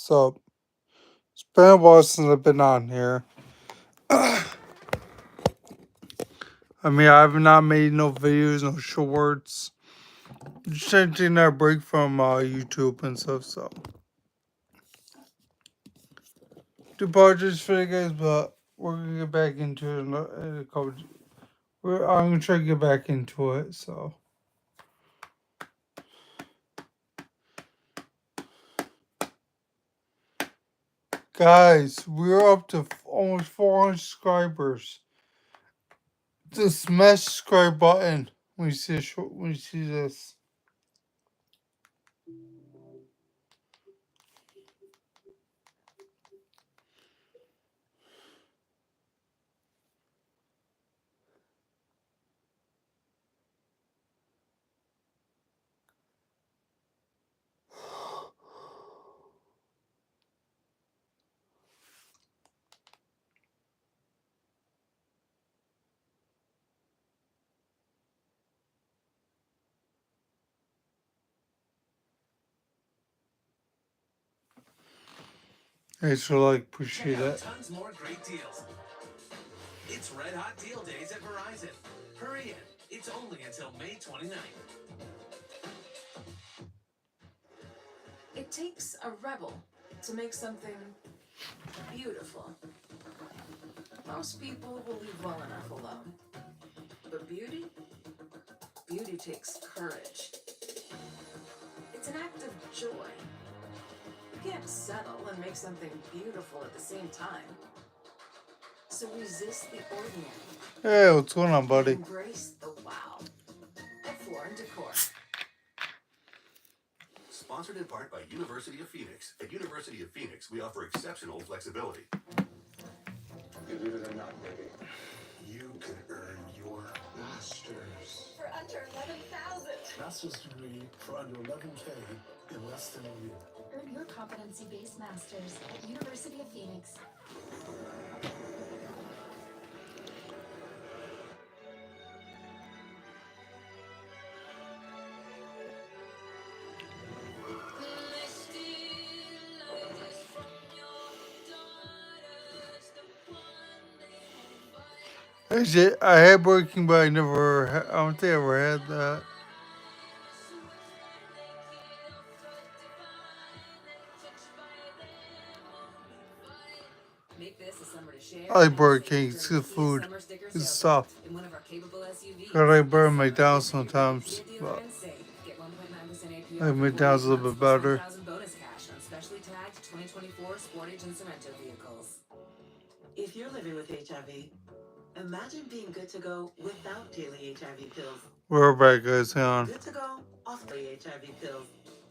What's up? It's been a while since I've been on here. I mean, I have not made no videos, no shorts. Just taking a break from YouTube and stuff, so. Do apologize for you guys, but we're gonna get back into it in a couple. I'm gonna try to get back into it, so. Guys, we're up to almost 400 subscribers. Just smash the subscribe button when you see this. Thanks for appreciate it. Tons more great deals. It's Red Hot Deal Days at Verizon. Hurry in. It's only until May 29th. It takes a rebel to make something beautiful. Most people will leave well enough alone. But beauty takes courage. It's an act of joy. You can't settle and make something beautiful at the same time. So resist the ordinary. Hey, what's going on, buddy? Embrace the wow at Floor & Decor. Sponsored in part by University of Phoenix. At University of Phoenix, we offer exceptional flexibility. Believe it or not, baby, you can earn your master's. For under 11,000. Master's degree for under 11K in less than a year. Earn your competency-based master's at University of Phoenix. I had Breaking, but I don't think I ever had that. Make this a summer to share. I like Burger King. It's good food. Good stuff. In one of our capable SUVs. I like Burger McDonald's sometimes, but I like McDonald's a little bit better. Bonus cash on specially tagged 2024 Sportage and Sorrento vehicles. If you're living with HIV, imagine being good to go without daily HIV pills. We're back, guys. Hang on. Good to go off daily HIV pills.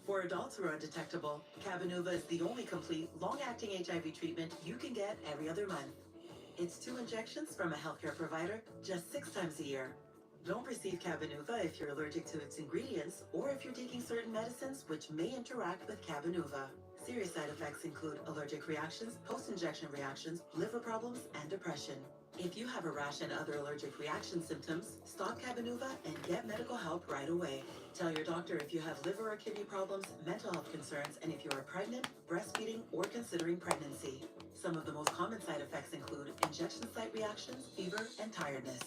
For adults who are undetectable, Cabenuva is the only complete, long-acting HIV treatment you can get every other month. It's 2 injections from a healthcare provider just 6 times a year. Don't receive Cabenuva if you're allergic to its ingredients or if you're taking certain medicines which may interact with Cabenuva. Serious side effects include allergic reactions, post-injection reactions, liver problems, and depression. If you have a rash and other allergic reaction symptoms, stop Cabenuva and get medical help right away. Tell your doctor if you have liver or kidney problems, mental health concerns, and if you are pregnant, breastfeeding, or considering pregnancy. Some of the most common side effects include injection site reactions, fever, and tiredness.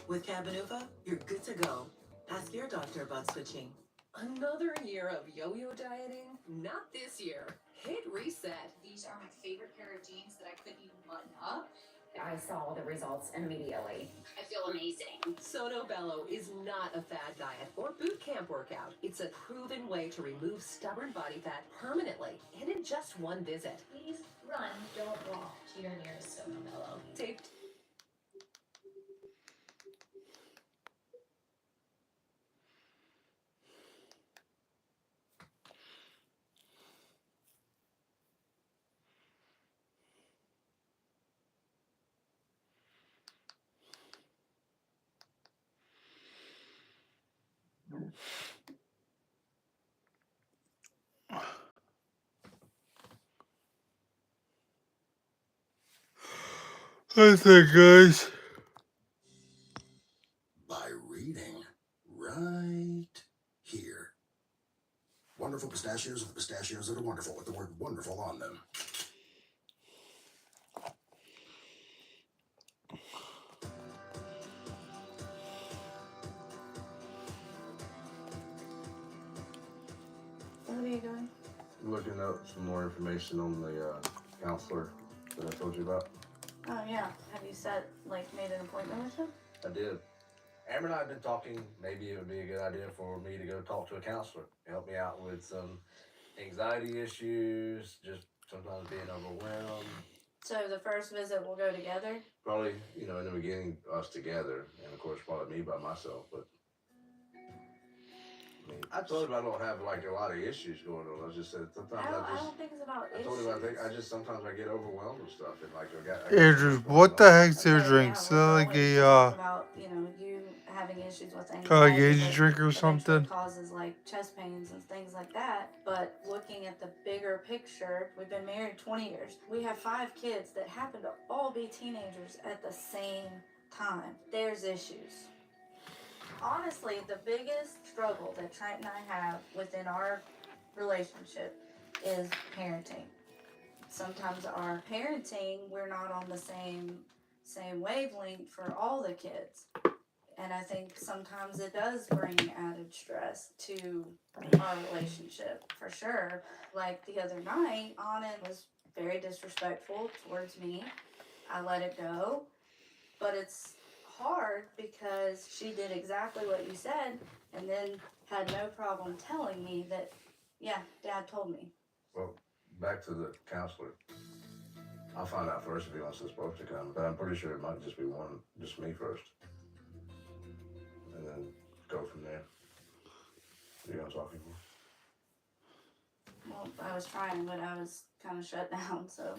With Cabenuva, you're good to go. Ask your doctor about switching. Another year of yo-yo dieting? Not this year. Hit reset. These are my favorite pair of jeans that I couldn't even button up. I saw the results immediately. I feel amazing. Sono Bello is not a fad diet or boot camp workout. It's a proven way to remove stubborn body fat permanently and in just one visit. Please run, don't walk to your nearest Sono Bello. Taped. I think, guys. By reading right here. Wonderful pistachios. pistachios are the pistachios that are wonderful with the word wonderful on them. What are you doing? Looking up some more information on the counselor that I told you about. Oh yeah. Have you made an appointment with him? I did. Amber and I have been talking. Maybe it would be a good idea for me to go talk to a counselor. Help me out with some anxiety issues, just sometimes being overwhelmed. So the first visit will go together? Probably, in the beginning, us together, and of course, probably me by myself. But I told him I don't have a lot of issues going on. I just said sometimes I don't think it's about I issues. told him I just sometimes I get overwhelmed with stuff and I got. Andrew, what the heck's your Okay, drink? yeah, Is we're that going like to a talk about, you having issues with like anxiety energy that drink or eventually something? causes chest pains and things like that. But looking at the bigger picture, we've been married 20 years. We have 5 kids that happen to all be teenagers at the same time. There's issues. Honestly, the biggest struggle that Trent and I have within our relationship is parenting. Sometimes our parenting, we're not on the same wavelength for all the kids. And I think sometimes it does bring added stress to our relationship, for sure. Like the other night, Anand was very disrespectful towards me. I let it go. But it's hard because she did exactly what you said and then had no problem telling me that, yeah, Dad told me. Well, back to the counselor. I'll find out first if he wants us both to come, but I'm pretty sure it might just be just me first. And then go from there. What are you talking for? Well, I was trying, but I was kind of shut down, so.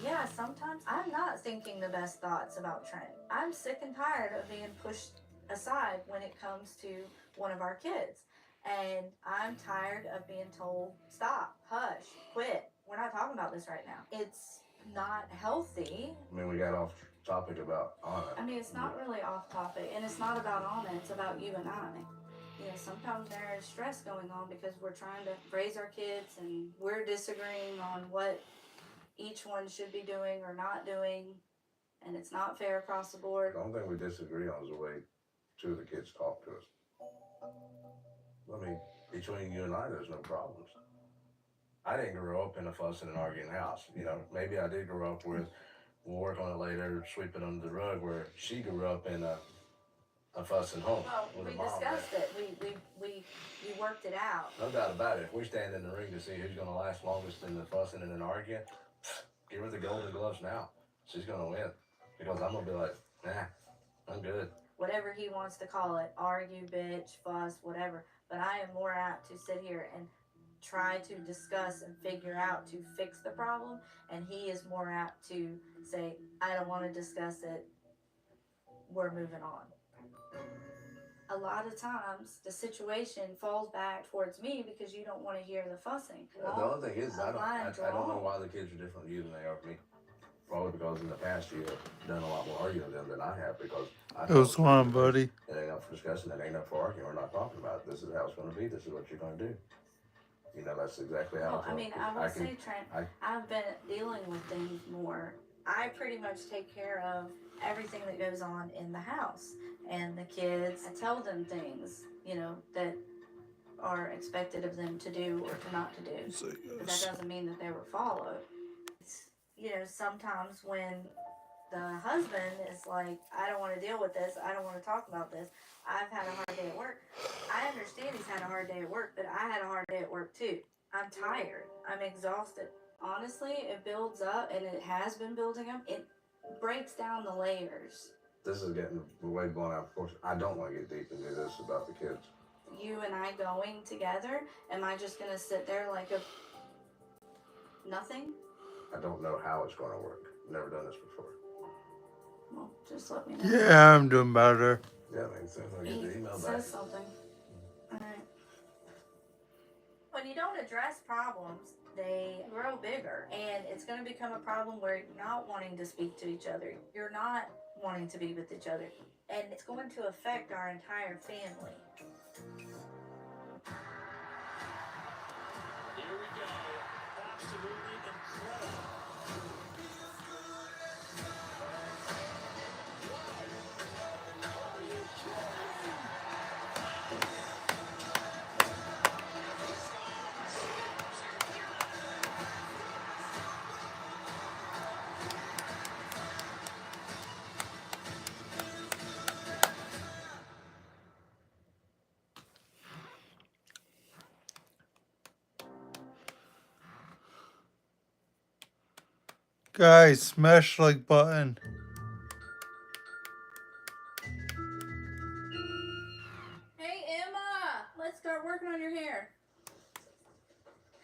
Yeah, sometimes I'm not thinking the best thoughts about Trent. I'm sick and tired of being pushed aside when it comes to one of our kids. And I'm tired of being told, stop, hush, quit. We're not talking about this right now. It's not healthy. I mean, we got off topic about Anna. I mean, it's not really off topic, and it's not about Anna, it's about you and I. Sometimes there is stress going on because we're trying to raise our kids and we're disagreeing on what each one should be doing or not doing, and it's not fair across the board. The only thing we disagree on is the way 2 of the kids talk to us. I mean, between you and I, there's no problems. I didn't grow up in a fussing and arguing house. Maybe I did grow up with, we'll work on it later, sweep it under the rug, where she grew up in a fussing home. Well, with we a mom discussed there. it. You worked it out. No doubt about it. If we stand in the ring to see who's going to last longest in the fussing and an arguing, give her the golden gloves now. She's going to win. Because I'm going to be like, nah, I'm good. Whatever he wants to call it, argue, bitch, fuss, whatever. But I am more apt to sit here and try to discuss and figure out to fix the problem. And he is more apt to say, I don't want to discuss it. We're moving on. A lot of times the situation falls back towards me because you don't want to hear the fussing. The only thing is, I don't know drawn. why the kids are different to you than they are for me. Probably because in the past you have done a lot more arguing with them than I have, because I It was fun, buddy. It ain't up for discussion, it ain't up for arguing, we're not talking about it. This is how it's going to be, this is what you're going to do. That's exactly how Well, I mean, I will say, Trent, I've been dealing with things more. I pretty much take care of everything that goes on in the house. And the kids, I tell them things, that are expected of them to do or to not to do. But that doesn't mean that they were followed. Sometimes when the husband is like, I don't want to deal with this, I don't want to talk about this, I've had a hard day at work. I understand he's had a hard day at work, but I had a hard day at work too. I'm tired. I'm exhausted. Honestly, it builds up, and it has been building up. It breaks down the layers. This is getting way blown out of proportion. I don't want to get deep into this about the kids. You and I going together, am I just going to sit there like a nothing? I don't know how it's going to work. Never done this before. Well, just let me know. Yeah, I'm doing better. Yeah, I mean, as soon as I get the email back. Says something. Alright. When you don't address problems, they grow bigger. And it's going to become a problem where you're not wanting to speak to each other. You're not wanting to be with each other. And it's going to affect our entire family. absolutely incredible. Guys, smash like button. Hey Emma, let's start working on your hair.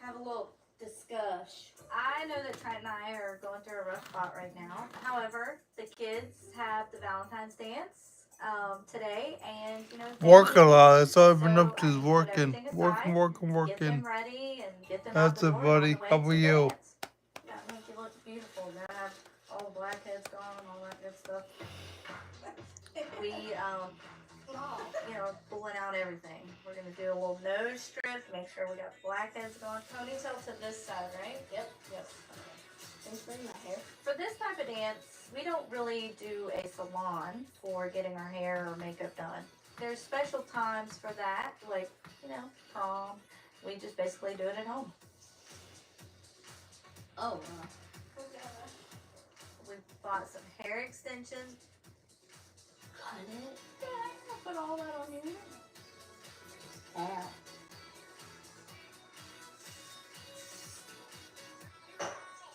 Have a little discuss. I know that Trent and I are going through a rough spot right now. However, the kids have the Valentine's dance today, and you know Work a lot. That's all I've been so up to I is need to put working. everything Working, aside, working, get working. them ready, and get them That's out the it, door buddy. on the way How to about the you? dance. Gotta make you look beautiful. Gotta have all the blackheads gone and all that good stuff. We you know, pulling out everything. We're gonna do a little nose strip, make sure we got the blackheads going. Ponytail to this side, right? Yep. Okay. Thanks for my hair. For this type of dance, we don't really do a salon for getting our hair or makeup done. There's special times for that, like, you know, prom. We just basically do it at home. Oh, we bought some hair extensions. Cut it? Yeah, I'll put all that on you. Yeah.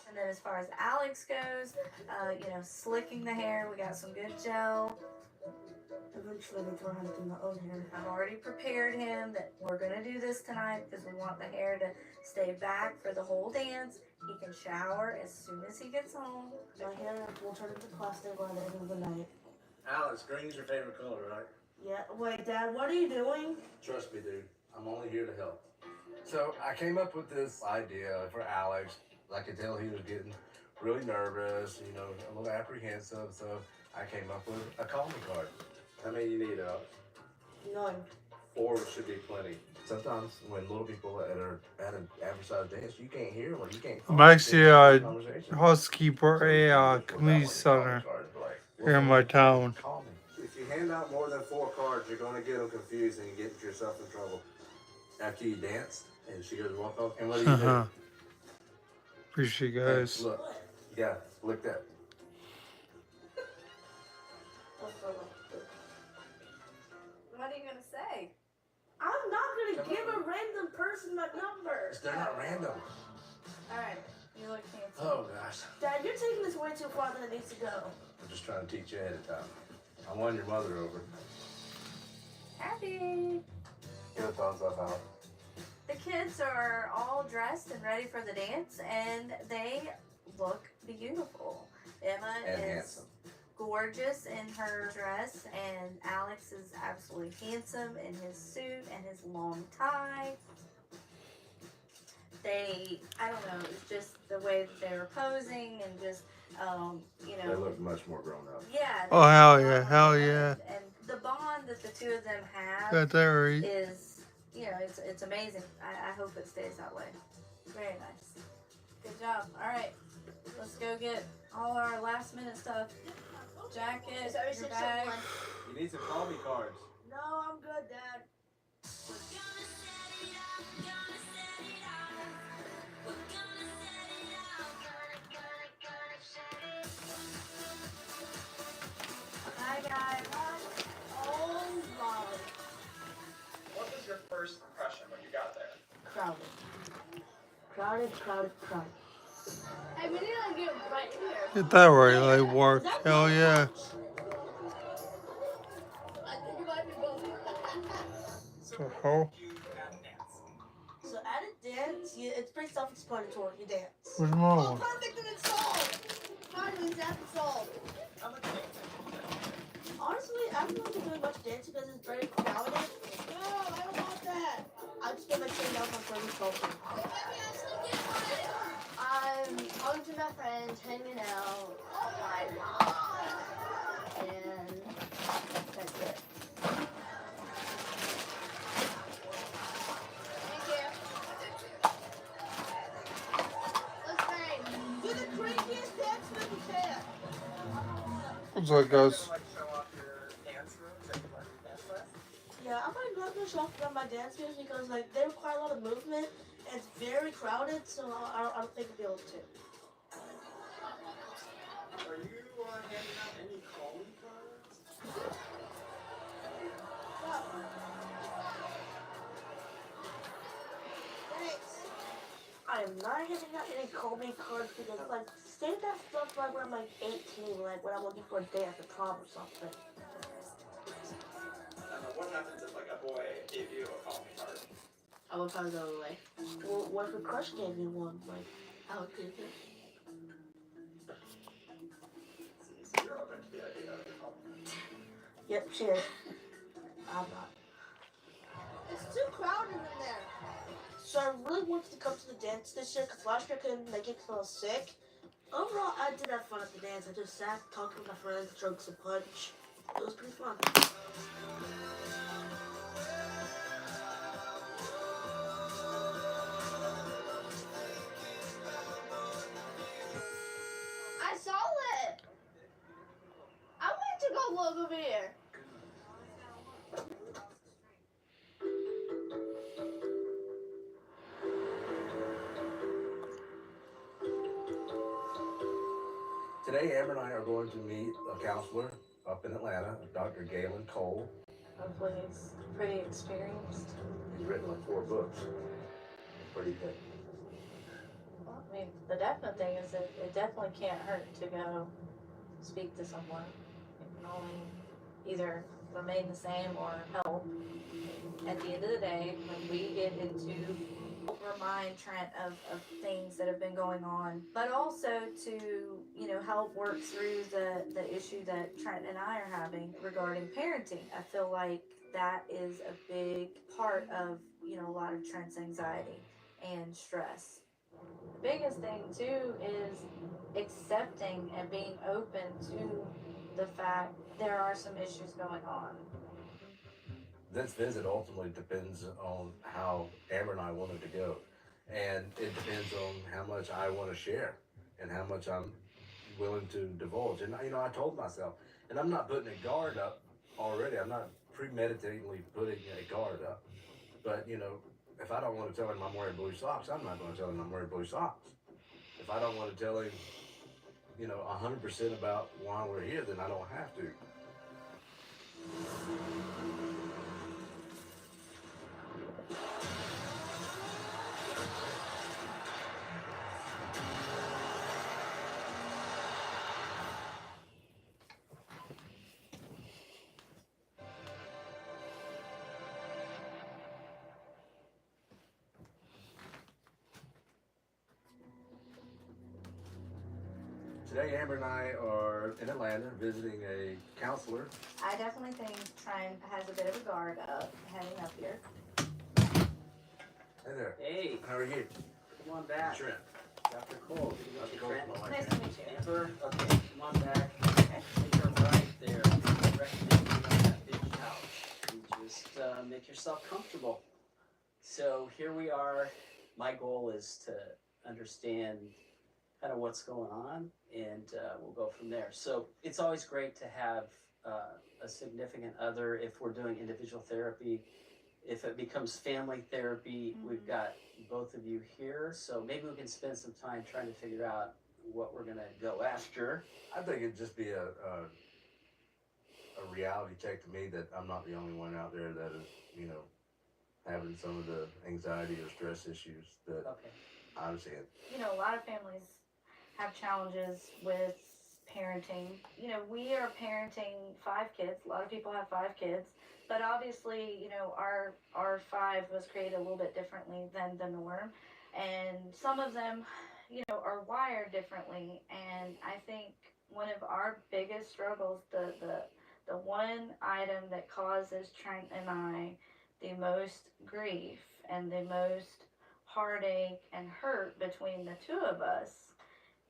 And then as far as Alex goes, you know, slicking the hair, we got some good gel. Eventually we learn how to do my own hair. I've already prepared him that we're gonna do this tonight because we want the hair to stay back for the whole dance. He can shower as soon as he gets home. My hair will turn into plastic by the end of the night. Alex, green's your favorite color, right? Yeah, wait, Dad, what are you doing? Trust me, dude. I'm only here to help. So I came up with this idea for Alex. I could tell he was getting really nervous, you know, a little apprehensive. So I came up with a call me card. How many you need, Alex? None. 4 should be plenty. Sometimes when little people that are at an average-sized dance, you can't hear them or you can't. I'm actually a Conversation. housekeeper at a community center here in my town. Call me. If you hand out more than 4 cards, you're going to get them confused and you get yourself in trouble. After you dance, and she goes walk off, and what do you do? Appreciate you Hey, guys. look, yeah, look that. What are you gonna say? I'm not gonna give a random person my number. They're not random. Alright, you look fancy. Oh gosh. Dad, you're taking this way too far than it needs to go. I'm just trying to teach you ahead of time. I won your mother over. Happy! Give a thumbs up, Alex. The kids are all dressed and ready for the dance, and they look beautiful. Emma And is handsome. gorgeous in her dress, and Alex is absolutely handsome in his suit and his long tie. I don't know, it's just the way that they were posing and just, you know. They look much more grown up. Yeah. Oh, hell yeah, hell yeah. And the bond that the two of them have Got that right. is, you know, it's amazing. I hope it stays that way. Very nice. Good job. All right, let's go get all our last minute stuff. Jacket, your bag. You need some call me cards. No, I'm good, Dad. Hi, guys. Oh, my. What was your first impression when you got there? Crowded. Crowded. Hey, we need to get right here. Get that right, like work. Hell yeah. I think it might be both. So how? So at a dance, it's pretty self-explanatory. You dance. Where's my other one? Perfect and it's solved. Finally, that's solved. How much dancing? Honestly, I haven't really been doing much dancing because it's very crowded. No, I don't want that. I just get my chain down my friend's culture. I'm talking to my friends, hanging out. Oh my god. And that's it. Thank you. What's up, guys? Like show off your dance moves that you learned in dance class? Yeah, I'm not gonna show off my dance moves because like they require a lot of movement and it's very crowded, so I don't think I'll be able to. Are you handing out any calling cards? Thanks. I am not handing out any call me cards because like save that stuff like when I'm like 18, like when I'm looking for a day after prom or something. What happens if like a boy gave you a calling card? I would probably go away. Well, what if a crush gave me one? Like, I would take it. So you're open to the idea of a calling card. Yep, she is. I'm not. It's too crowded in there. So I really wanted to come to the dance this year because last year I couldn't make it because I was sick. Overall, I did have fun at the dance. I just sat, talked with my friends, drank some punch. It was pretty fun. I saw it. I went to go look over here. Today, Amber and I are going to meet a counselor up in Atlanta, Dr. Galen Cole. Hopefully he's pretty experienced. He's written like 4 books. Pretty good. Well, I mean, the definite thing is that it definitely can't hurt to go speak to someone. It can only either remain the same or help. At the end of the day, when we get into remind Trent of things that have been going on, but also to, you know, help work through the issue that Trent and I are having regarding parenting. I feel like that is a big part of, you know, a lot of Trent's anxiety and stress. the biggest thing too is accepting and being open to the fact there are some issues going on. This visit ultimately depends on how Amber and I wanted to go. And it depends on how much I want to share and how much I'm willing to divulge. And, you know, I told myself, and I'm not putting a guard up already. I'm not premeditatingly putting a guard up. But, you know, if I don't want to tell him I'm wearing blue socks, I'm not going to tell him I'm wearing blue socks. If I don't want to tell him, you know, 100% about why we're here, then I don't have to. Today, Amber and I are in Atlanta visiting a counselor. I definitely think Trent has a bit of a guard up heading up here. Hey there. Hey, How are you? come on back. Trent. Dr. Cole, good to meet you, Dr. Cole, Trent. my wife. Nice to meet you. Amber, okay, come on back. Take her right there. I recommend you on that big couch. And just make yourself comfortable. So here we are. My goal is to understand kind of what's going on, and we'll go from there. So it's always great to have a significant other if we're doing individual therapy. If it becomes family therapy, we've got both of you here, so maybe we can spend some time trying to figure out what we're gonna go after. I think it'd just be a reality check to me that I'm not the only one out there that is, you know, having some of the anxiety or stress issues that Okay. I'm seeing. You know, a lot of families have challenges with parenting. You know, we are parenting 5 kids. A lot of people have 5 kids. But obviously, you know, our 5 was created a little bit differently than the norm. And some of them, you know, are wired differently. And I think one of our biggest struggles, the one item that causes Trent and I the most grief and the most heartache and hurt between the 2 of us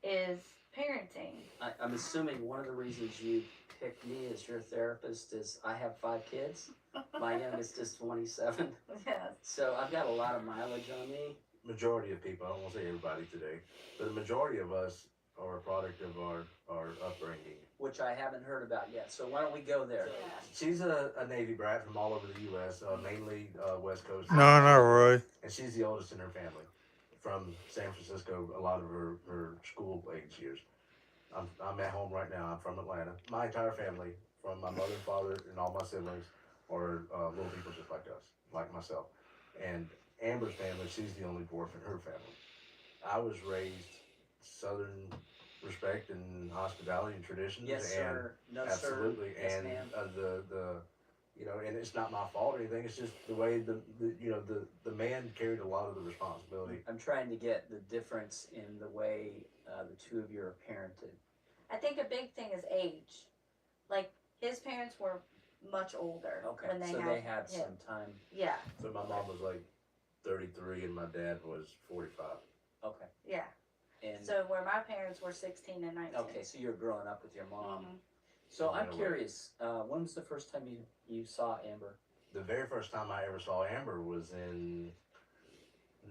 is parenting. I'm assuming one of the reasons you picked me as your therapist is I have 5 kids. My youngest is 27. Yes. So I've got a lot of mileage on me. Majority of people, I don't want to say everybody today, but the majority of us are a product of our upbringing. which I haven't heard about yet. So why don't we go there? She's a Navy brat from all over the U.S., mainly West Coast. No, not really. And she's the oldest in her family. From San Francisco, a lot of her school age years. I'm at home right now. I'm from Atlanta. My entire family, from my mother and father and all my siblings, are little people just like us, like myself. And Amber's family, she's the only dwarf in her family. I was raised Southern respect and hospitality and traditions. Yes, sir. No, absolutely. sir. Yes, And ma'am. the you know, and it's not my fault or anything. It's just the way the man carried a lot of the responsibility. I'm trying to get the difference in the way the two of you are parented. I think a big thing is age. Like his parents were much older when they so had they had him. some time. Yeah. So my mom was like 33 and my dad was 45. Okay. Yeah. And So where my parents were 16 and 19. okay, so you're growing up with your mom. Mhm. So I'm Yeah, curious, when was the first time you saw Amber? The very first time I ever saw Amber was in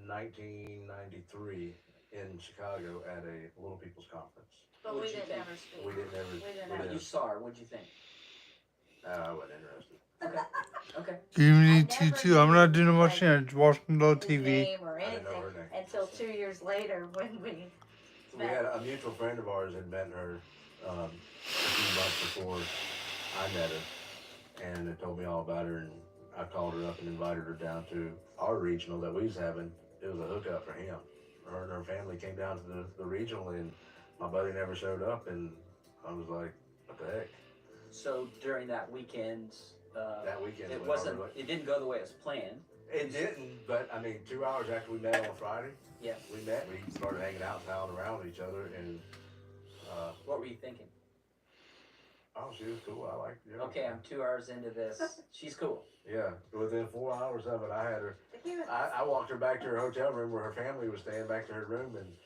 1993 in Chicago at a Little People's Conference. But What'd we you didn't think? ever speak. We didn't ever. We didn't we ever. When you saw her, what'd you think? I wasn't interested. Okay. You need I never to too. I'm not knew, doing much like, yet. Just watching little his TV. name or I didn't anything know her name. until 2 years later when we We had a mutual friend of ours had met her a few months before I met her, and it told me all about her. And I called her up and invited her down to our regional that we was having. It was a hookup for him. Her and her family came down to the regional, and my buddy never showed up, and I was like, what the heck? So during that weekend, That weekend it went wasn't. over. It didn't go the way it was planned. It didn't, but I mean, 2 hours after we met on Friday, Yeah. we started hanging out and palling around with each other, and What were you thinking? oh, she was cool. I liked her. Okay, I'm 2 hours into this. She's cool. Yeah, within 4 hours of it, I had her. I walked her back to her hotel room where her family was staying, back to her room, and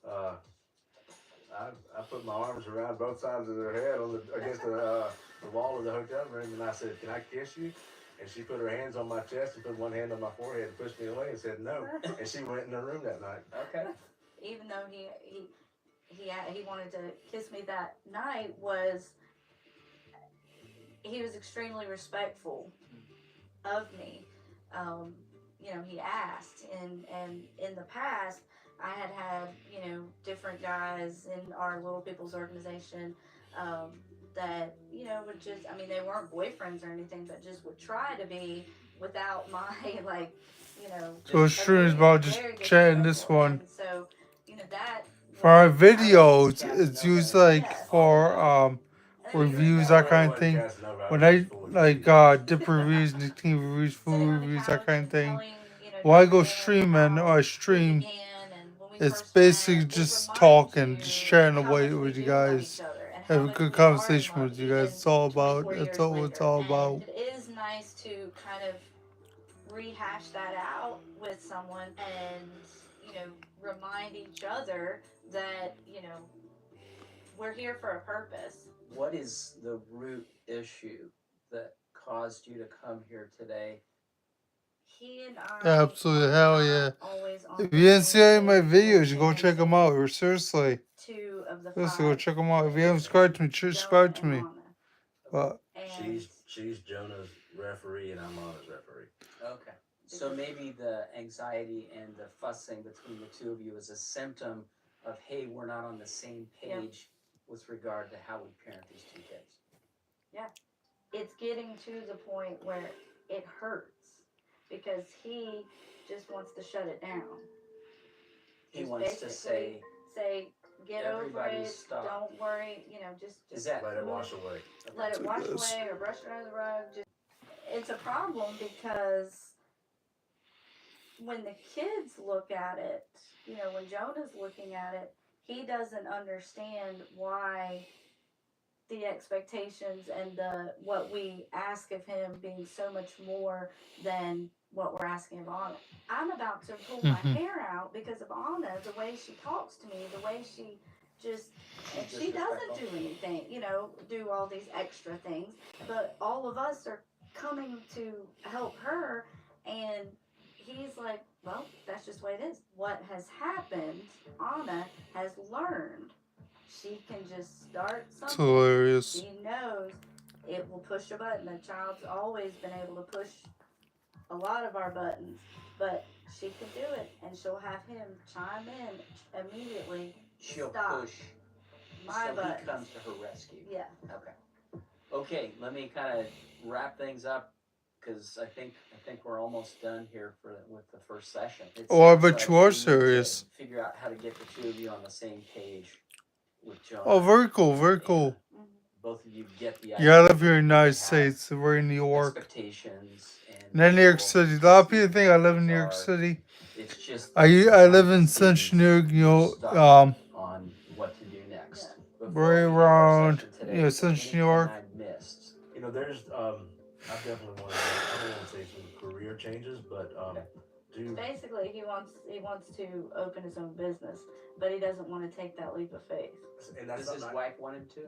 I put my arms around both sides of her head against the wall of the hotel room, and I said, "Can I kiss you?" And she put her hands on my chest and put one hand on my forehead and pushed me away and said no. And she went in her room that night. Okay. even though he wanted to kiss me that night, he was extremely respectful of me. You know, he asked, and in the past I had different guys in our Little People's organization that would just, I mean, they weren't boyfriends or anything, but just would try to be without my So it's true. It's about just very chatting this disrespectful. one. And so that For our videos, it's used like for reviews, that kind of thing. When I like dip reviews, nicotine reviews, food reviews, that kind of thing. When I go streaming or I stream, it's basically just talking, just sharing away with you guys, have a good conversation with you guys. It's all about. That's all it's all about. It is nice to kind of rehash that out with someone and remind each other that we're here for a purpose. What is the root issue that caused you to come here today? He and I Absolutely, hell yeah! always on If you didn't see any of my videos, you go check them out. Seriously, two of the seriously, go five. check them out. If you haven't subscribed to me, subscribe to me. But And She's Jonah's referee and I'm Anna's referee. Okay. So maybe the anxiety and the fussing between the two of you is a symptom of, hey, we're not on the same page with regard to how we parent these two kids. yeah, it's getting to the point where it hurts because he just wants to shut it down. He Just wants to basically say, get over everybody it, stop. don't worry, just Is that Let it move- wash away. let it wash Yes. away or brush it under the rug. It's a problem because when the kids look at it, when Jonah's looking at it, he doesn't understand why the expectations and what we ask of him being so much more than what we're asking of Anna. I'm about to pull my hair out because of Anna, the way she talks to me, the way she just, and she doesn't do anything, do all these extra things, but all of us are coming to help her, and he's like, well, that's just the way it is. What has happened, Anna has learned she can just start It's something. hilarious. She knows it will push a button. The child's always been able to push a lot of our buttons, but she can do it, and she'll have him chime in immediately. She'll Stop. push. My so buttons. he comes to her rescue. Yeah. Okay. Okay, let me kind of wrap things up because I think we're almost done here with the first session. It Oh, I sounds bet like you we are need to serious. Figure out how to get the two of you on the same page with Jonah. Oh, very cool, very cool. Both of you get the Yeah, I live idea here in the that United you have States. We're in New York. expectations and And then New York people City. A lot of people think I live in New York City. I live in Central New York, you know, on what to do next. right around, you know, Central New York. You know, there's I definitely want to. I don't want to say some career changes, but do Basically, he wants to open his own business, but he doesn't want to take that leap of faith. and that's Does his something wife want him to?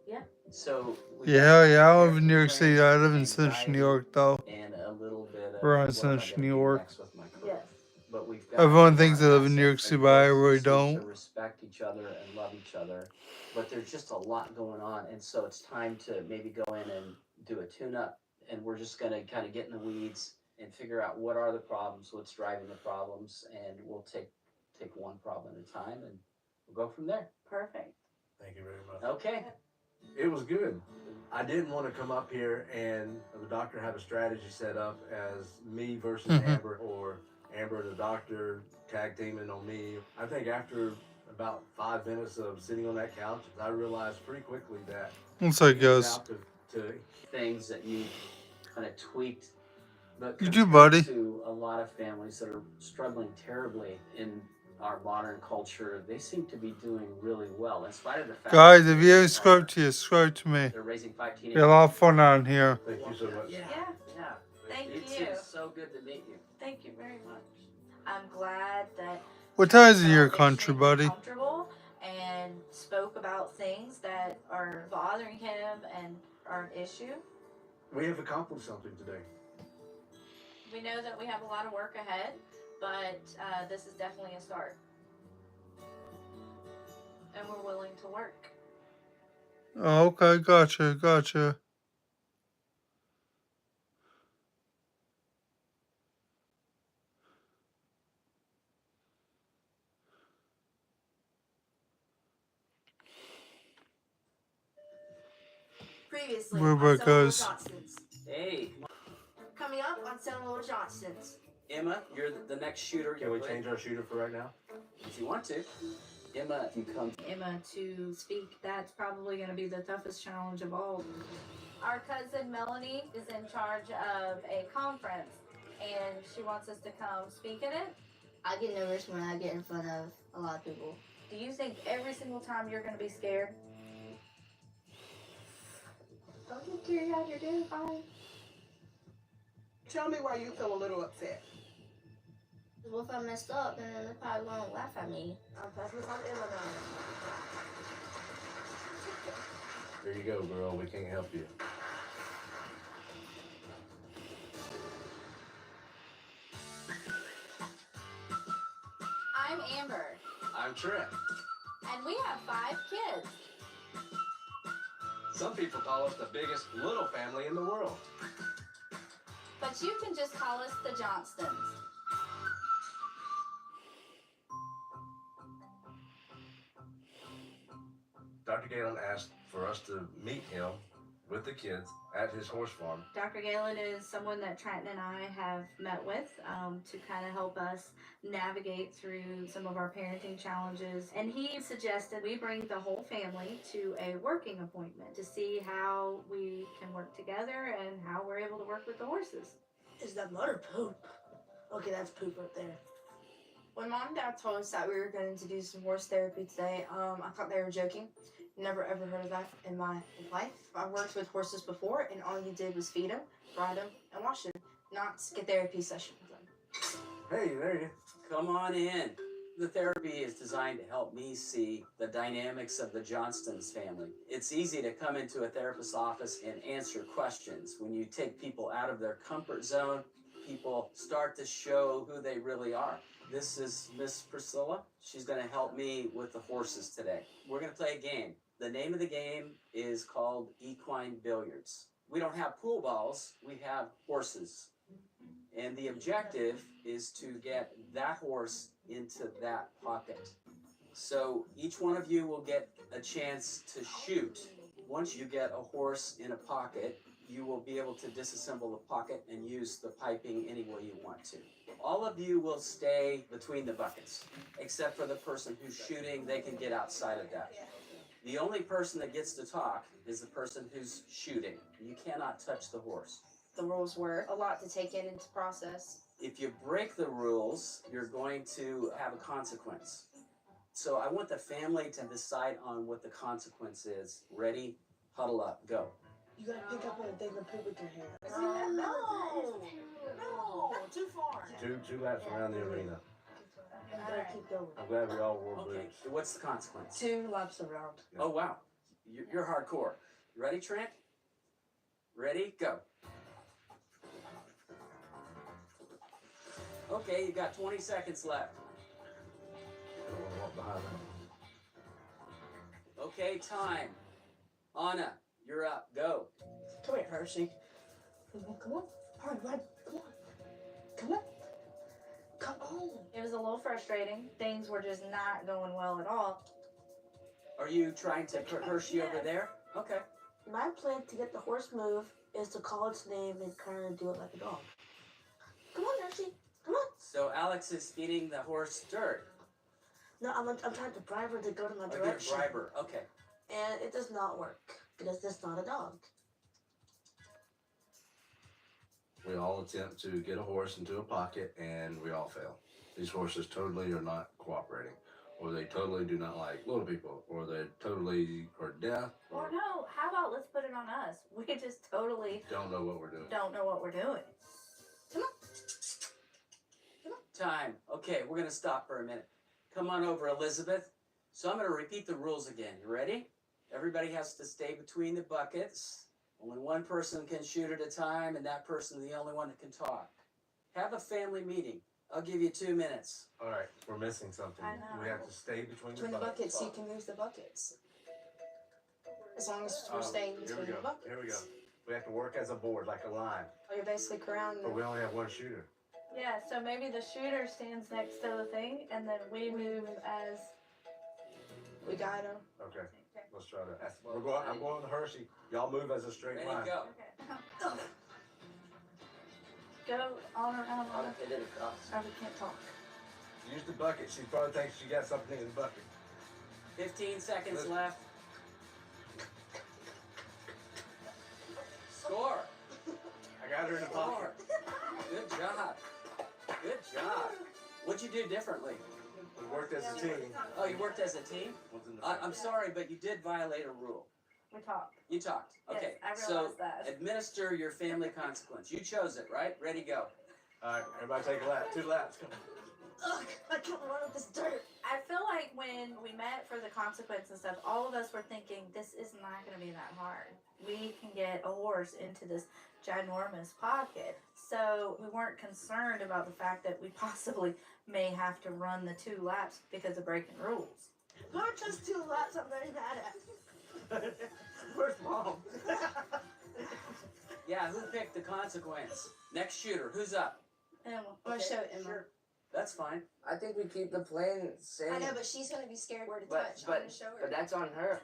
Yeah. So Yeah, I live in New York City. I live in Central New York, though. and a little bit of Around what am I Central gonna New do York. next with my career? Yes. But we've got Everyone thinks I our live in New York assets City, and but I both really seem don't. To respect each other and love each other, but there's just a lot going on, and so it's time to maybe go in and do a tune-up, and we're just gonna kind of get in the weeds and figure out what are the problems, what's driving the problems, and we'll take one problem at a time, and we'll go from there. Perfect. Thank you very much. Okay. It was good. I didn't want to come up here and the doctor have a strategy set up as me versus Amber, or Amber and the doctor tag teaming on me. I think after about 5 minutes of sitting on that couch, I realized pretty quickly that Looks like it was us. out to Things that you kind of tweaked, but You do, compared buddy. to a lot of families that are struggling terribly in our modern culture, they seem to be doing really well in spite of the fact Guys, that if you haven't subscribed to you, subscribe to me. they're raising 5 Be teenagers. a lot of fun on here. Thank you so much. Yeah. Thank It's you. so good to meet you. Thank you very much. I'm glad that What time is it in felt your country, buddy? comfortable and spoke about things that are bothering him and are an issue. We have accomplished something today. We know that we have a lot of work ahead, but this is definitely a start. And we're willing to work. Oh, okay, gotcha. Previously Where on about Seven Little goes? Johnsons. Hey, Coming up on Seven Little Johnsons. Emma, you're the next shooter. Can we change our shooter for right now? If you want to. Emma, if you come. Emma to speak, that's probably going to be the toughest challenge of all. Our cousin Melanie is in charge of a conference, and she wants us to come speak at it. I get nervous when I get in front of a lot of people. Do you think every single time you're going to be scared? Don't get teary-eyed, you're doing fine. Tell me why you feel a little upset. Well, if I messed up, then they probably won't laugh at me. I'm passing this on to Emma now. There you go, girl. We can't help you. I'm Amber, I'm Trent. and we have 5 kids. Some people call us the biggest little family in the world. But you can just call us the Johnstons. Dr. Galen asked for us to meet him with the kids at his horse farm. Dr. Galen is someone that Trenton and I have met with to kind of help us navigate through some of our parenting challenges. And he suggested we bring the whole family to a working appointment to see how we can work together and how we're able to work with the horses. Is that mud or poop? Okay, that's poop right there. When Mom and Dad told us that we were going to do some horse therapy today, I thought they were joking. Never ever heard of that in my life. I worked with horses before, and all you did was feed them, ride them, and wash them, not get therapy session with them. Hey, there you Come on in. The therapy is designed to help me see the dynamics of the Johnstons family. It's easy to come into a therapist's office and answer questions when you take people out of their comfort zone people start to show who they really are. This is Miss Priscilla. She's gonna help me with the horses today. We're gonna play a game. The name of the game is called equine billiards. We don't have pool balls, we have horses. And the objective is to get that horse into that pocket. So each one of you will get a chance to shoot. Once you get a horse in a pocket, you will be able to disassemble the pocket and use the piping any way you want to. All of you will stay between the buckets, except for the person who's shooting. They can get outside of that. The only person that gets to talk is the person who's shooting. You cannot touch the horse. The rules were a lot to take in into process. If you break the rules, you're going to have a consequence. So I want the family to decide on what the consequence is. Ready? Huddle up. Go. You gotta pick up a thing and put with your hand. No, too far. Two laps around the arena. You gotta keep going. I'm glad we all wore Okay, boots. what's the consequence? 2 laps around. Oh, wow. You're hardcore. You ready, Trent? Ready? Go. Okay, you got 20 seconds left. I don't want to walk behind them. Okay, time. Anna, you're up. Go. Come here, Hershey. Come on. Hurry, run. Come on. Come on. Come on. It was a little frustrating. Things were just not going well at all. Are you trying to put Hershey over there? Okay. My plan to get the horse move is to call its name and kind of do it like a dog. Come on, Hershey. Come on. So Alex is feeding the horse dirt. No, I'm trying to bribe her to go to my Oh, you're a direction. briber. Okay. And it does not work because it's not a dog. We all attempt to get a horse into a pocket and we all fail. These horses totally are not cooperating, or they totally do not like little people, or they totally are deaf, Or or no, how about let's put it on us? We just totally don't know what we're doing. don't know what we're doing. Time. Okay, we're going to stop for a minute. Come on over, Elizabeth. So I'm going to repeat the rules again. You ready? Everybody has to stay between the buckets. Only one person can shoot at a time, and that person is the only one that can talk. Have a family meeting. I'll give you 2 minutes. All right, we're missing something. I know. We have to stay between Between the buckets, you can move the buckets. As long as we're staying Here we between the go. buckets. Here we go. We have to work as a board, like a line. Oh, you're basically crowning. But we only have one shooter. Yeah, so maybe the shooter stands next to the thing, and then we move as. We got him. Okay, let's try that. I'm going to Hershey. Y'all move as a straight Ready, line. go. Go on around. They did it cross. Oh, we can't talk. Use the bucket. She probably thinks she got something in the bucket. 15 seconds Listen. left. Score. I got her in the pocket. Good job. Good job. What'd you do differently? We worked as a team. Oh, you worked as a team? What's in the I'm sorry, but you did violate a rule. We talked. You talked. Okay. Yes, I so realized that. administer your family consequence. You chose it, right? Ready, go. All right, everybody take a lap. 2 laps. Come on. Ugh, I can't run with this dirt. I feel like when we met for the consequence and stuff, all of us were thinking this is not going to be that hard. We can get a horse into this ginormous pocket. So we weren't concerned about the fact that we possibly may have to run the 2 laps because of breaking rules. Not just 2 laps, I'm very mad at. Where's Mom? Yeah, who picked the consequence? Next shooter, who's up? Emma. I'm gonna show Emma. Sure. That's fine. I think we keep the plan same. I know, but she's gonna be scared where to But- touch. but- I'm gonna show her. But that's on her.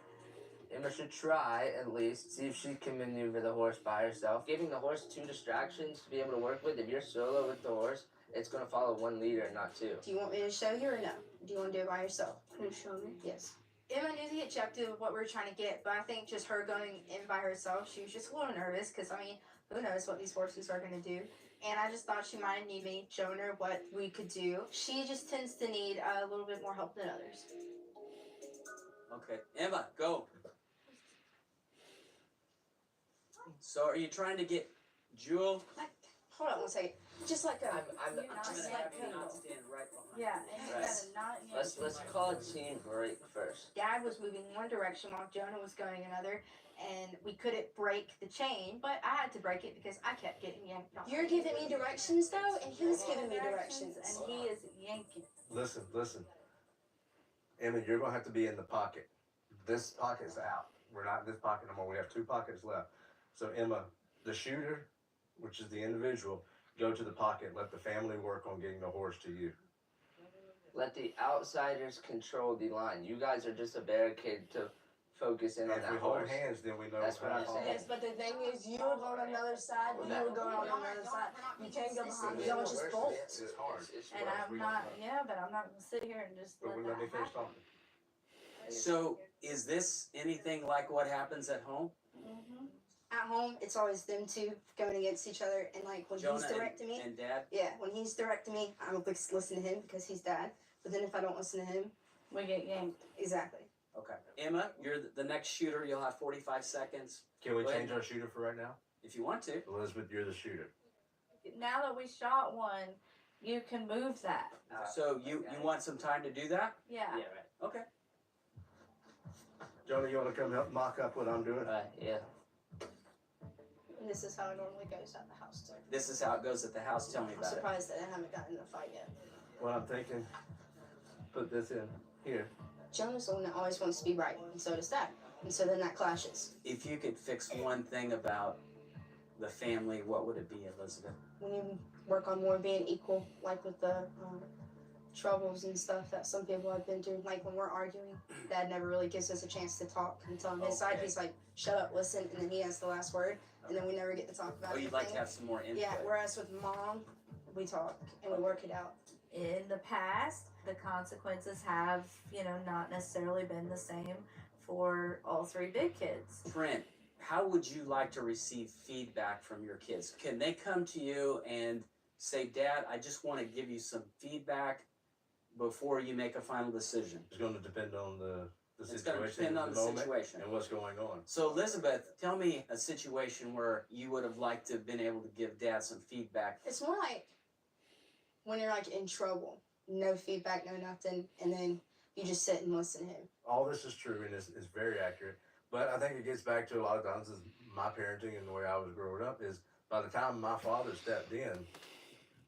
Emma should try at least, see if she can maneuver the horse by herself. Giving the horse 2 distractions to be able to work with. If you're solo with the horse, it's going to follow 1 leader, not 2. Do you want me to show you or no? Do you want to do it by yourself? Can you show me? Yes. Emma knew the objective of what we were trying to get, but I think just her going in by herself, she was just a little nervous because, I mean, who knows what these horses are going to do. And I just thought she might need me showing her what we could do. She just tends to need a little bit more help than others. Okay. Emma, go. So are you trying to get Jewel? Hold on one second. Just like a. I'm You're not I'm yank gonna have you Kendall. not stand right behind. Yeah, and you Right. gotta not yank Let's Kendall. call a team break first. Dad was moving one direction while Jonah was going another, and we couldn't break the chain, but I had to break it because I kept getting yanked off. You're giving me directions though, and he was giving me directions. And he is yanking. Listen. Emma, you're gonna have to be in the pocket. This pocket's out. We're not in this pocket no more. We have 2 pockets left. So Emma, the shooter, which is the individual, go to the pocket. Let the family work on getting the horse to you. Let the outsiders control the line. You guys are just a barricade to focus in on If that we hold horse. hands, then we know That's what how I'm to saying. Yes, but the thing is, you were going on another side, and you were going on another side. You can't go behind me. Y'all just bolt. It's hard. And I'm not, yeah, but I'm not gonna sit here and just But let let me that finish happen. talking. So, is this anything like what happens at home? Mm-hmm. At home, it's always them two going against each other, and like when Jonah he's directing me, and Dad? yeah, when he's directing me, I'm gonna listen to him because he's dad. But then if I don't listen to him, We get yanked. exactly. Okay. Emma, you're the next shooter. You'll have 45 seconds Can we Go ahead. change our shooter for right now? if you want to. Elizabeth, you're the shooter. Now that we shot one, you can move that. So you want some time to do that? Yeah. Right. Okay. Jonah, you wanna come help mock up what I'm doing? Right, yeah. And this is how it normally goes at the house too. This is how it goes at the house. Tell me I'm about it. surprised that I haven't gotten in a fight yet. What I'm thinking, put this in here. Jonah's the one that always wants to be right, and so does Dad. And so then that clashes. If you could fix one thing about the family, what would it be, Elizabeth? We need to work on more being equal, like with the troubles and stuff that some people have been through. Like when we're arguing, Dad never really gives us a chance to talk and tell him his side. Okay. He's like, shut up, listen, and then he has the last word, and then we never get to talk about Oh, it. you'd like to have some more input? Yeah, whereas with Mom, we talk and we work it out. In the past, the consequences have, not necessarily been the same for all 3 big kids. Trent, how would you like to receive feedback from your kids? Can they come to you and say, Dad, I just want to give you some feedback before you make a final decision? It's gonna depend on the It's going to situation depend in on the the moment situation. and what's going on. So Elizabeth, tell me a situation where you would have liked to have been able to give Dad some feedback. It's more like when you're like in trouble, no feedback, no nothing, and then you just sit and listen to him. All this is true and is very accurate, but I think it gets back to a lot of times is my parenting and the way I was growing up is by the time my father stepped in,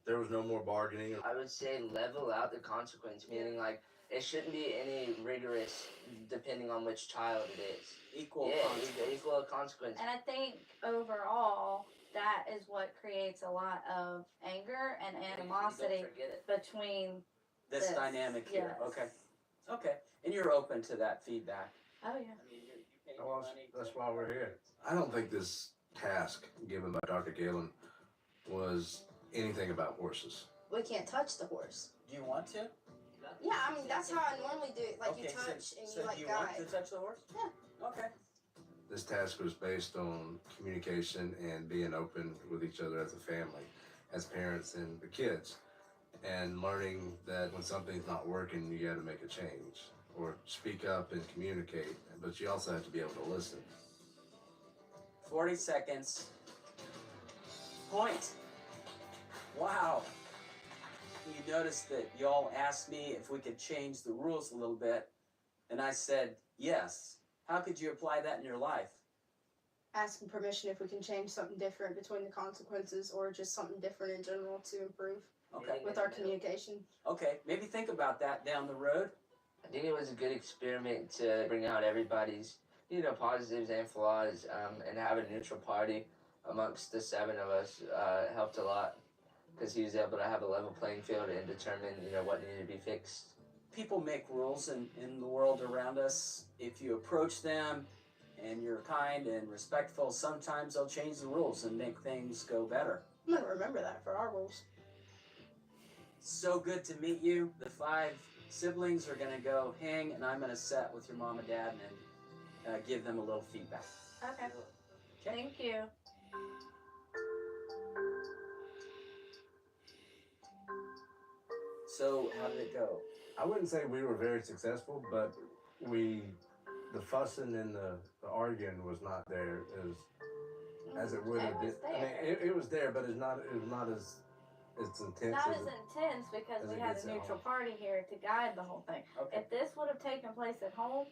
there was no more bargaining. I would say level out the consequence, meaning like it shouldn't be any rigorous depending on which child it is. Equal consequence. Equal consequence. And I think overall, that is what creates a lot of anger and animosity Don't forget it. between This This, dynamic here. yes. Okay. Okay. And you're open to that feedback. Oh, yeah. I mean, you pay Well, money that's to- why we're here. I don't think this task given by Dr. Galen was anything about horses. We can't touch the horse. Do you want to? Yeah, I mean that's how I normally do it. Like you Okay, so- touch and so you like do you guide. want to touch the horse? Yeah. Okay. This task was based on communication and being open with each other as a family, as parents and the kids, and learning that when something's not working, you got to make a change or speak up and communicate, but you also have to be able to listen. 40 seconds. Point. Wow. You noticed that y'all asked me if we could change the rules a little bit, and I said yes. How could you apply that in your life? Asking permission if we can change something different between the consequences or just something different in general to improve Okay. with our communication. Okay, maybe think about that down the road. I think it was a good experiment to bring out everybody's, positives and flaws, and have a neutral party amongst the 7 of us helped a lot because he was able to have a level playing field and determine, what needed to be fixed. People make rules in the world around us. If you approach them and you're kind and respectful, sometimes they'll change the rules and make things go better. I'm gonna remember that for our rules. So good to meet you. The 5 siblings are gonna go hang, and I'm gonna sit with your mom and dad and give them a little feedback. Okay. Thank you. So how did it go? I wouldn't say we were very successful, but the fussing and the arguing was not there as it would have been. I mean, it was there, but it was not as it's intense. Not as as it- intense because as we it had gets a at neutral home. party here to guide the whole thing. Okay. If this would have taken place at home,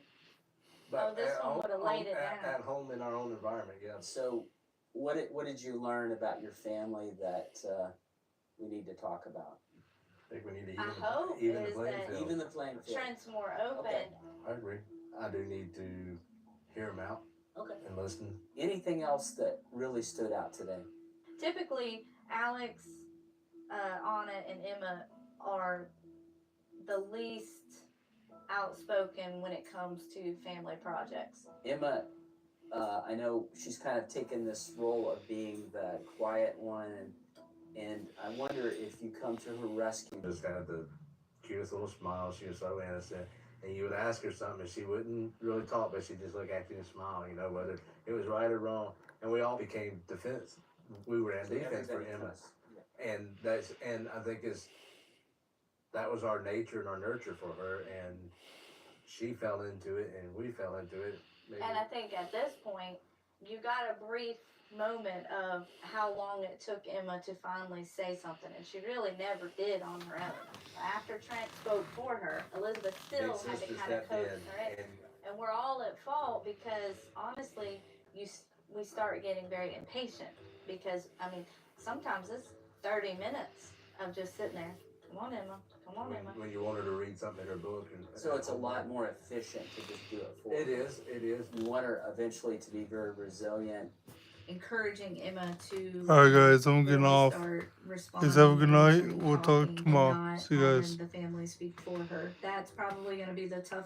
But this at one home- would've laid it at, down. At home in our own environment, yeah. So, what did you learn about your family that we need to talk about? I think we need to I even, hope even the is playing that field. Even the playing field. Trent's more open. Okay. I agree. I do need to hear him out Okay. and listen. Anything else that really stood out today? Typically, Alex, Anna, and Emma are the least outspoken when it comes to family projects. Emma, I know she's kind of taken this role of being the quiet one, and I wonder if you come to her rescue. Just had the cutest little smile. She was so innocent. And you would ask her something, and she wouldn't really talk, but she'd just look at you and smile, you know, whether it was right or wrong. And we all became defense. We were in defense for Everybody Emma. does. Yeah. And I think that was our nature and our nurture for her, and she fell into it, and we fell into it. Maybe. And I think at this point, you got a brief moment of how long it took Emma to finally say something, and she really never did on her own. After Trent spoke for her, Elizabeth still Big had to sister kind of stepped coax in, her in. and And we're all at fault because honestly, we start getting very impatient because I mean sometimes it's 30 minutes of just sitting there. Come on, Emma. Come on, Emma. when you want her to read something in her book. And So it's a lot more efficient to just do it for her. It is. It is. You want her eventually to be very resilient. Encouraging Emma to. All right, guys, I'm getting really off. start Guys, have a good responding night. and We'll talk talking and tomorrow. not See you guys. having the family speak for her. That's probably going to be the tough